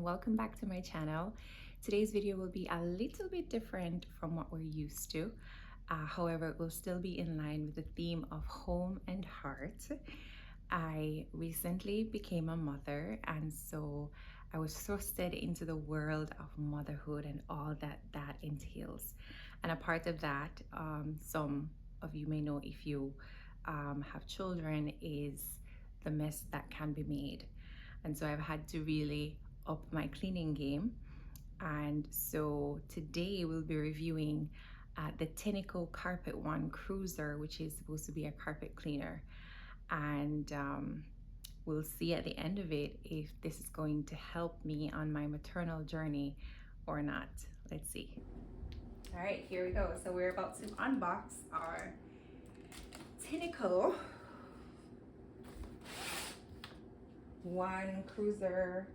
welcome back to my channel. Today's video will be a little bit different from what we're used to. However, it will still be in line with the theme of home and heart. I recently became a mother, and so I was thrusted into the world of motherhood and all that that entails. And a part of that, some of you may know if you have children, is the mess that can be made. And so I've had to really up my cleaning game. And so today we'll be reviewing the Tenico Carpet One Cruiser, which is supposed to be a carpet cleaner. And we'll see at the end of it if this is going to help me on my maternal journey or not. Let's see. All right, here we go. So we're about to unbox our Tenico One Cruiser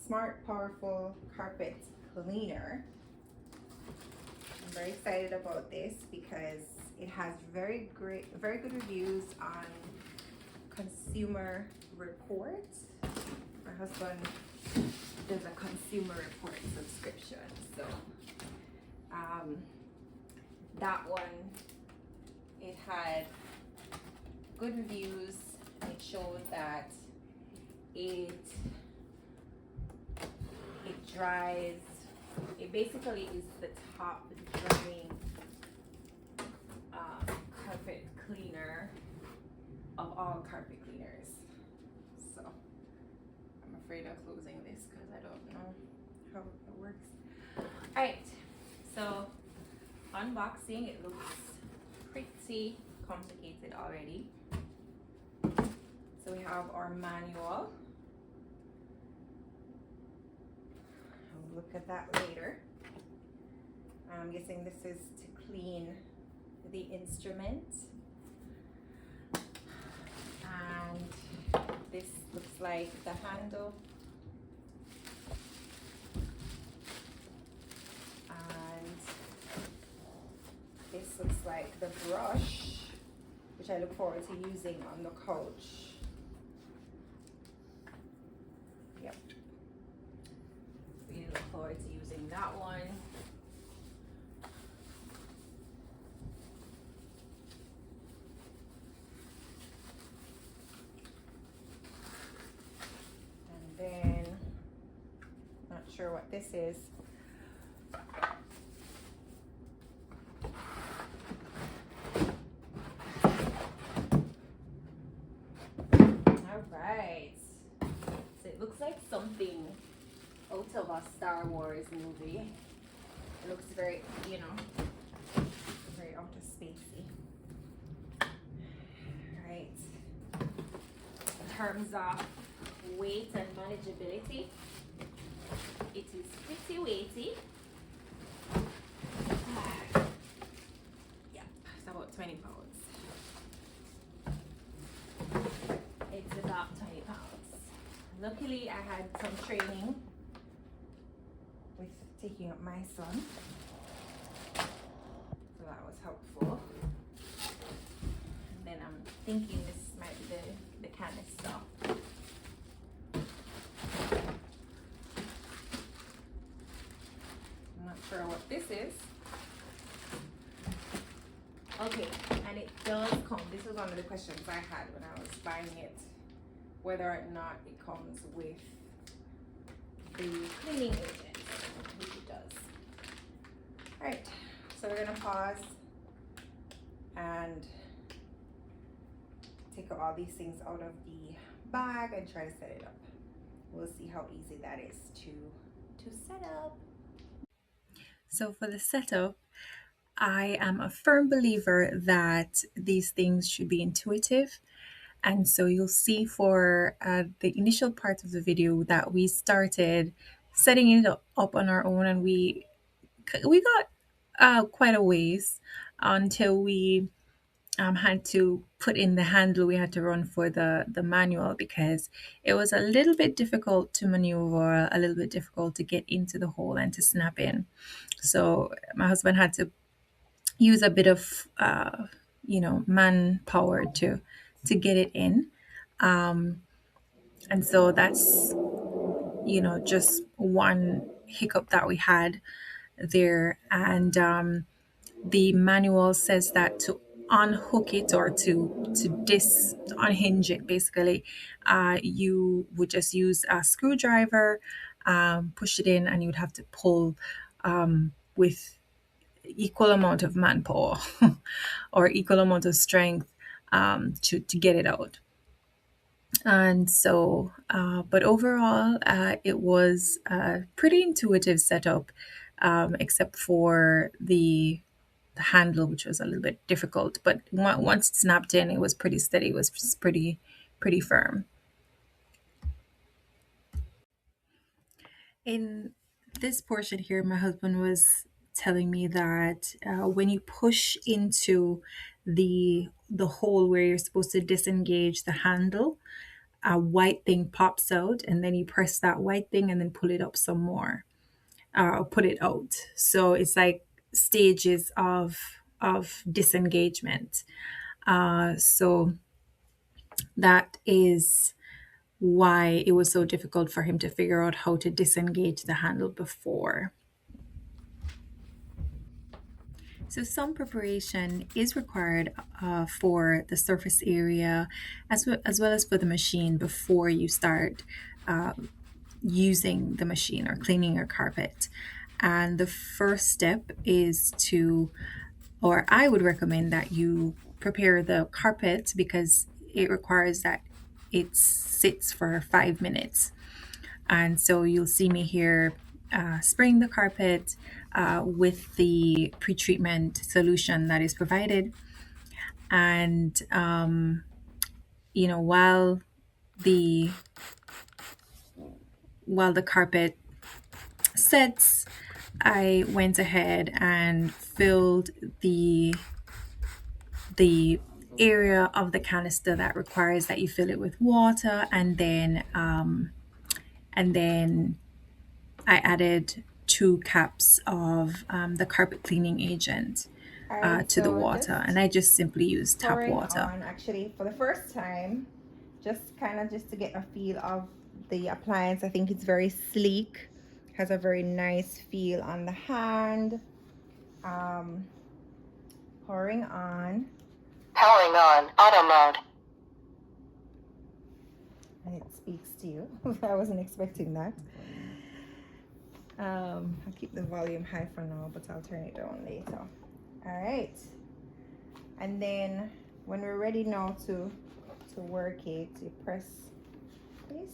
smart powerful carpet cleaner. I'm very excited about this because it has very good reviews on Consumer Report. My husband does a Consumer Report subscription, so that one, it had good reviews. It showed that it dries. It basically is the top drying carpet cleaner of all carpet cleaners. So I'm afraid of closing this because I don't know how it works. All right, so unboxing. It looks pretty complicated already. So we have our manual. I'll look at that later. I'm guessing this is to clean the instrument. And this looks like the handle. And this looks like the brush, which I look forward to using on the couch. Yep. Really look forward to using that one. And then, not sure what this is. Alright. So it looks like something out of a Star Wars movie. It looks very, very outer spacey. Right. In terms of weight and manageability, it is pretty weighty. Yeah, it's about 20 pounds. It's about 20 pounds. Luckily, I had some training with taking up my son, so that was helpful. And then I'm thinking this might be the canister. I'm not sure what this is. Okay, and it does come. This was one of the questions I had when I was buying it, whether or not it comes with the cleaning agent, which it does. All right, so we're gonna pause and take all these things out of the bag and try to set it up. We'll see how easy that is to set up. So for the setup, I am a firm believer that these things should be intuitive. And so you'll see for the initial part of the video that we started setting it up on our own, and we got quite a ways until we had to put in the handle. We had to run for the manual because it was a little bit difficult to maneuver, a little bit difficult to get into the hole and to snap in. So my husband had to use a bit of manpower to get it in, and so that's just one hiccup that we had there. And the manual says that to unhook it, or to unhinge it, basically, you would just use a screwdriver, push it in, and you would have to pull with equal amount of manpower or equal amount of strength to get it out. And so, but overall, it was a pretty intuitive setup, except for the handle, which was a little bit difficult. But once it snapped in, it was pretty steady. It was just pretty firm. In this portion here, my husband was telling me that when you push into the hole where you're supposed to disengage the handle, a white thing pops out, and then you press that white thing and then pull it up some more, or put it out. So it's like stages of disengagement. So that is why it was so difficult for him to figure out how to disengage the handle before. So some preparation is required for the surface area, as well as for the machine, before you start using the machine or cleaning your carpet. And the first step is or I would recommend that you prepare the carpet, because it requires that it sits for 5 minutes. And so you'll see me here spraying the carpet with the pre-treatment solution that is provided. And while the carpet sets, I went ahead and filled the area of the canister that requires that you fill it with water, and then I added 2 cups of the carpet cleaning agent to the water, and I just simply used tap water. On, actually, for the first time, just to get a feel of the appliance. I think it's very sleek, has a very nice feel on the hand. Pouring on auto mode. And it speaks to you. I wasn't expecting that. I'll keep the volume high for now, but I'll turn it down later. All right. And then when we're ready now to work it, you press this.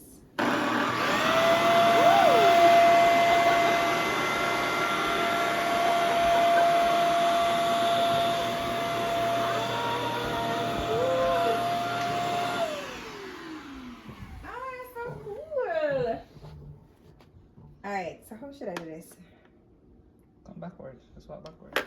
Alright, so how should I do this? Come backwards. Just walk backwards.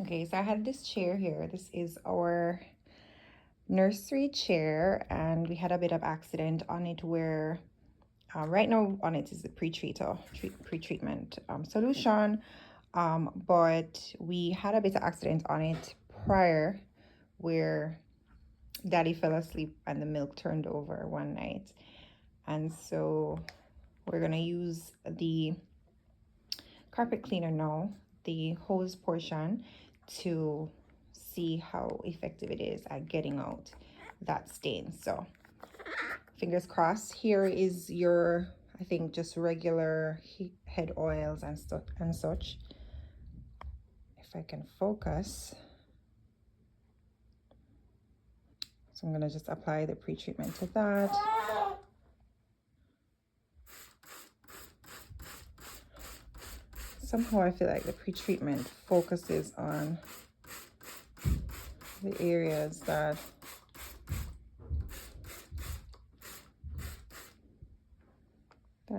Okay, so I had this chair here. This is our nursery chair, and we had a bit of accident on it where Right now on it is the pre-treatment solution, but we had a bit of accident on it prior where Daddy fell asleep and the milk turned over one night, and so we're gonna use the carpet cleaner now, the hose portion, to see how effective it is at getting out that stain. So fingers crossed. Here is your, I think, just regular head oils and stuff and such. If I can focus. So I'm gonna just apply the pre-treatment to that. Somehow I feel like the pre-treatment focuses on the areas that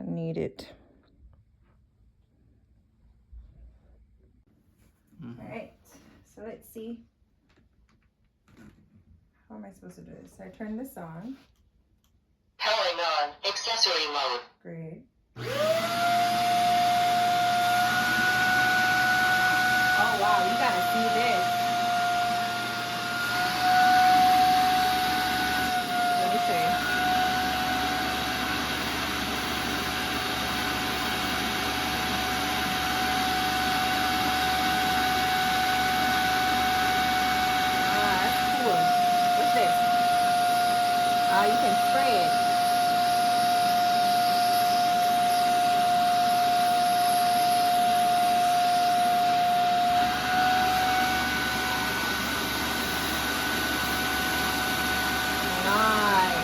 need it. All right, so let's see. How am I supposed to do this? I turn this on. Powering on, accessory mode. Great. Oh wow, you gotta see this. Let me see. You can spray it. Nice.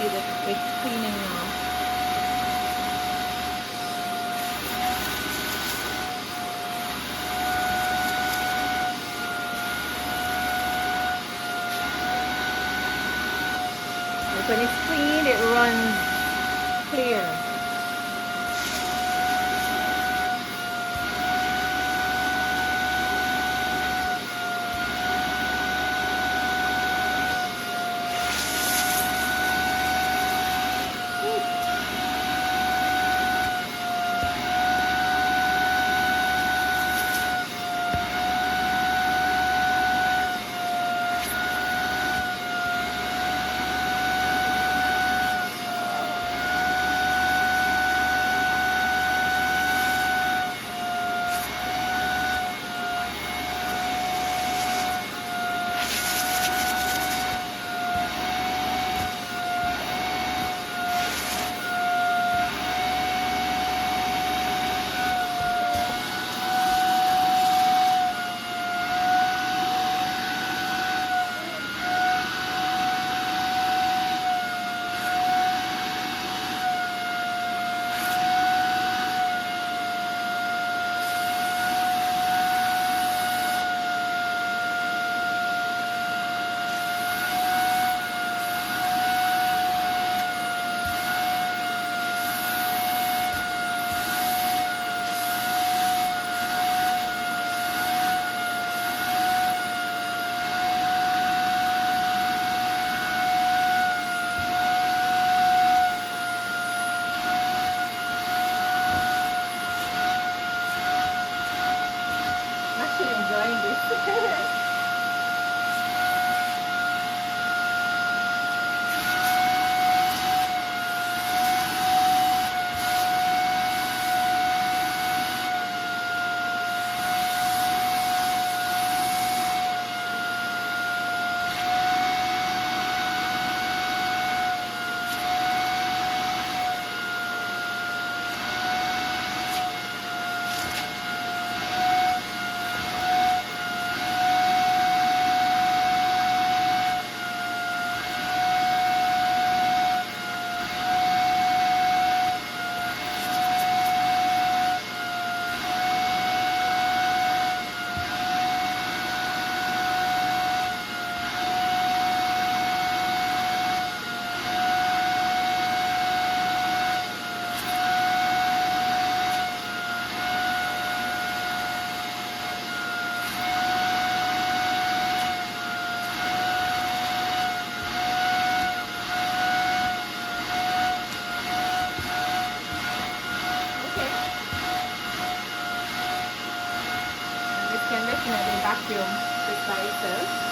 It's cleaning now. Like when it's clean, it runs clear. can definitely vacuum just by itself.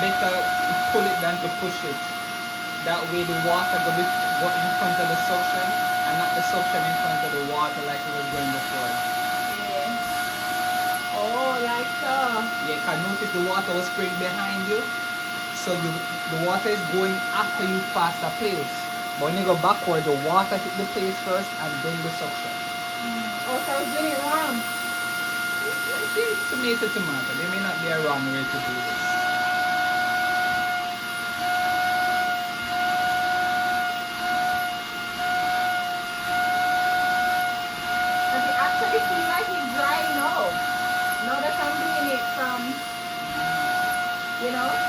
Better pull it than to push it. That way the water go in front of the suction and not the suction in front of the water like it was going before. Yeah. Oh, like so. Yeah, can notice the water was spraying behind you. So the water is going after you pass the place. But when you go backward, the water hit the place first and then the suction. Oh, so I was doing it wrong. It's tomato. There may not be a wrong way to do this. It seems like it's dry now. Now that I'm doing it from,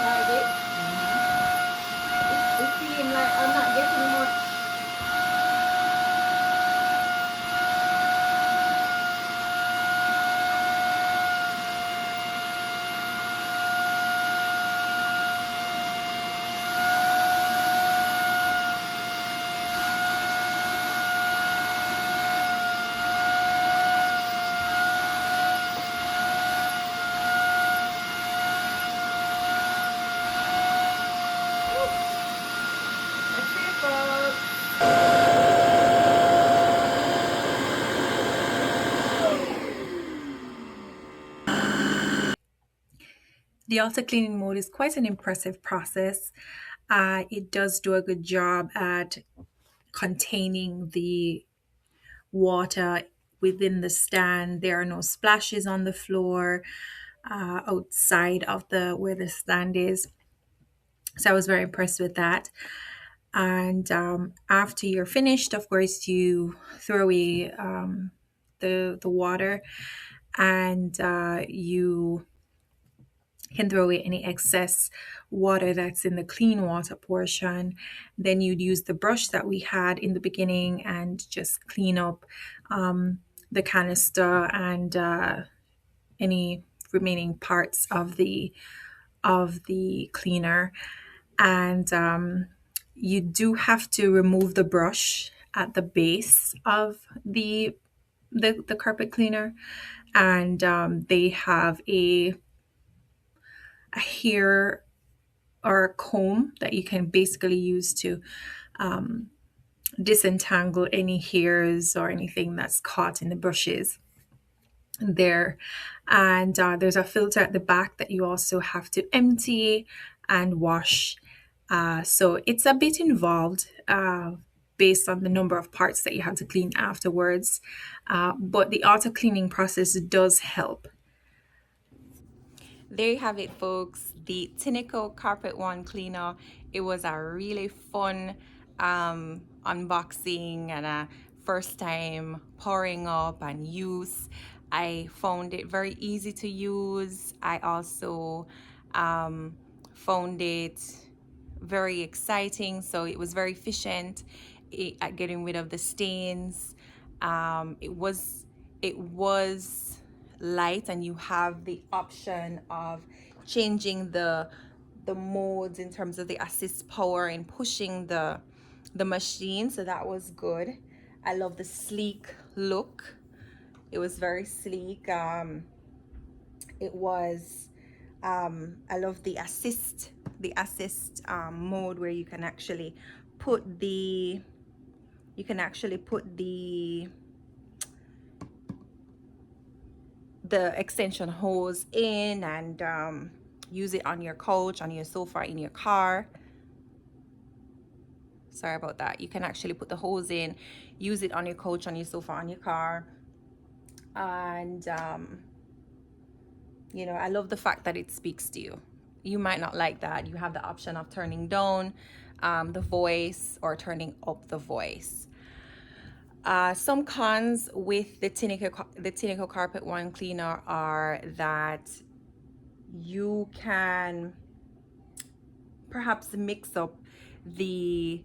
like this. It seems like I'm not getting much. The auto cleaning mode is quite an impressive process. It does do a good job at containing the water within the stand. There are no splashes on the floor outside of where the stand is. So I was very impressed with that. And after you're finished, of course, you throw away the water, and you can throw away any excess water that's in the clean water portion. Then you'd use the brush that we had in the beginning and just clean up the canister and any remaining parts of the cleaner. And you do have to remove the brush at the base of the carpet cleaner, and they have a hair or a comb that you can basically use to disentangle any hairs or anything that's caught in the brushes there. And there's a filter at the back that you also have to empty and wash. So it's a bit involved based on the number of parts that you have to clean afterwards. But the auto cleaning process does help. There you have it, folks. The Tinico Carpet One Cleaner. It was a really fun unboxing and a first time powering up and use. I found it very easy to use. I also found it very exciting, so it was very efficient at getting rid of the stains. It was light, and you have the option of changing the modes in terms of the assist power and pushing the machine, so that was good. I love the sleek look. It was very sleek. It was I love the assist mode, where you can actually put the extension hose in and use it on your couch, on your sofa, in your car. Sorry about that. You can actually put the hose in, use it on your couch, on your sofa, on your car. And you know, I love the fact that it speaks to you. You might not like that. You have the option of turning down the voice or turning up the voice. Some cons with the Tinico Carpet One cleaner are that you can perhaps mix up the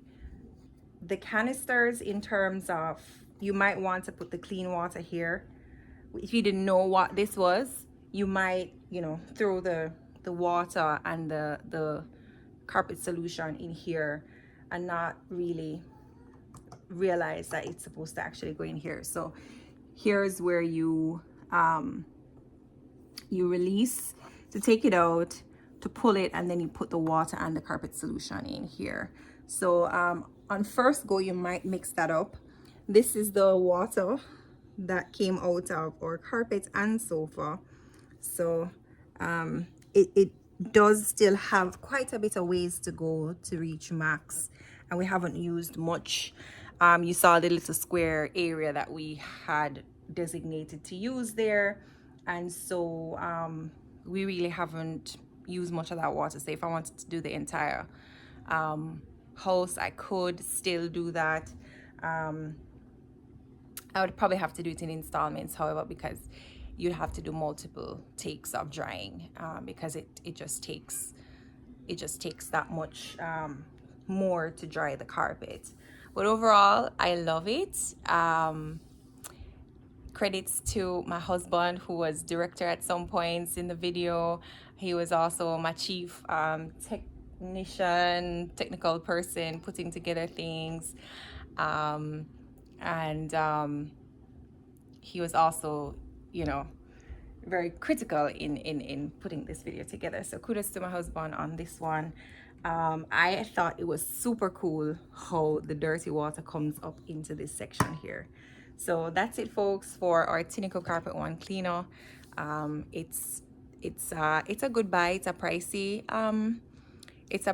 canisters, in terms of, you might want to put the clean water here. If you didn't know what this was, you might, you know, throw the water and the carpet solution in here and not really realize that it's supposed to actually go in here. So here's where you release to take it out, to pull it, and then you put the water and the carpet solution in here. So on first go, you might mix that up. This is the water that came out of our carpet and sofa. So it does still have quite a bit of ways to go to reach max, and we haven't used much. You saw the little square area that we had designated to use there, and so we really haven't used much of that water. So if I wanted to do the entire house, I could still do that. I would probably have to do it in installments, however, because you'd have to do multiple takes of drying, because it just takes that much more to dry the carpet. But overall, I love it. Credits to my husband, who was director at some points in the video. He was also my chief technical person, putting together things. He was also, you know, very critical in putting this video together. So kudos to my husband on this one. I thought it was super cool how the dirty water comes up into this section here. So that's it, folks, for our Tinico Carpet One cleaner. It's a good buy. It's a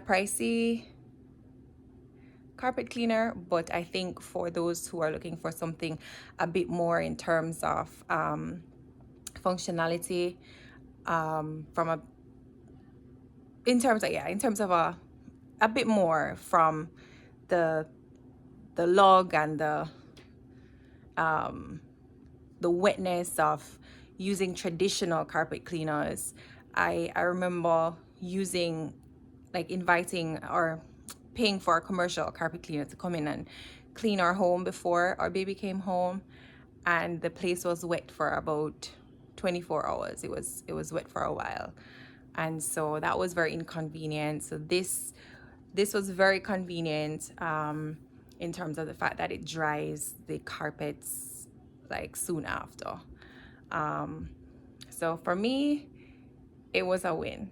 pricey carpet cleaner, but I think for those who are looking for something a bit more in terms of functionality, in terms of a bit more from the lug and the wetness of using traditional carpet cleaners. I remember using, like, inviting or paying for a commercial carpet cleaner to come in and clean our home before our baby came home, and the place was wet for about 24 hours. It was wet for a while, and so that was very inconvenient. So this was very convenient in terms of the fact that it dries the carpets like soon after. So for me, it was a win.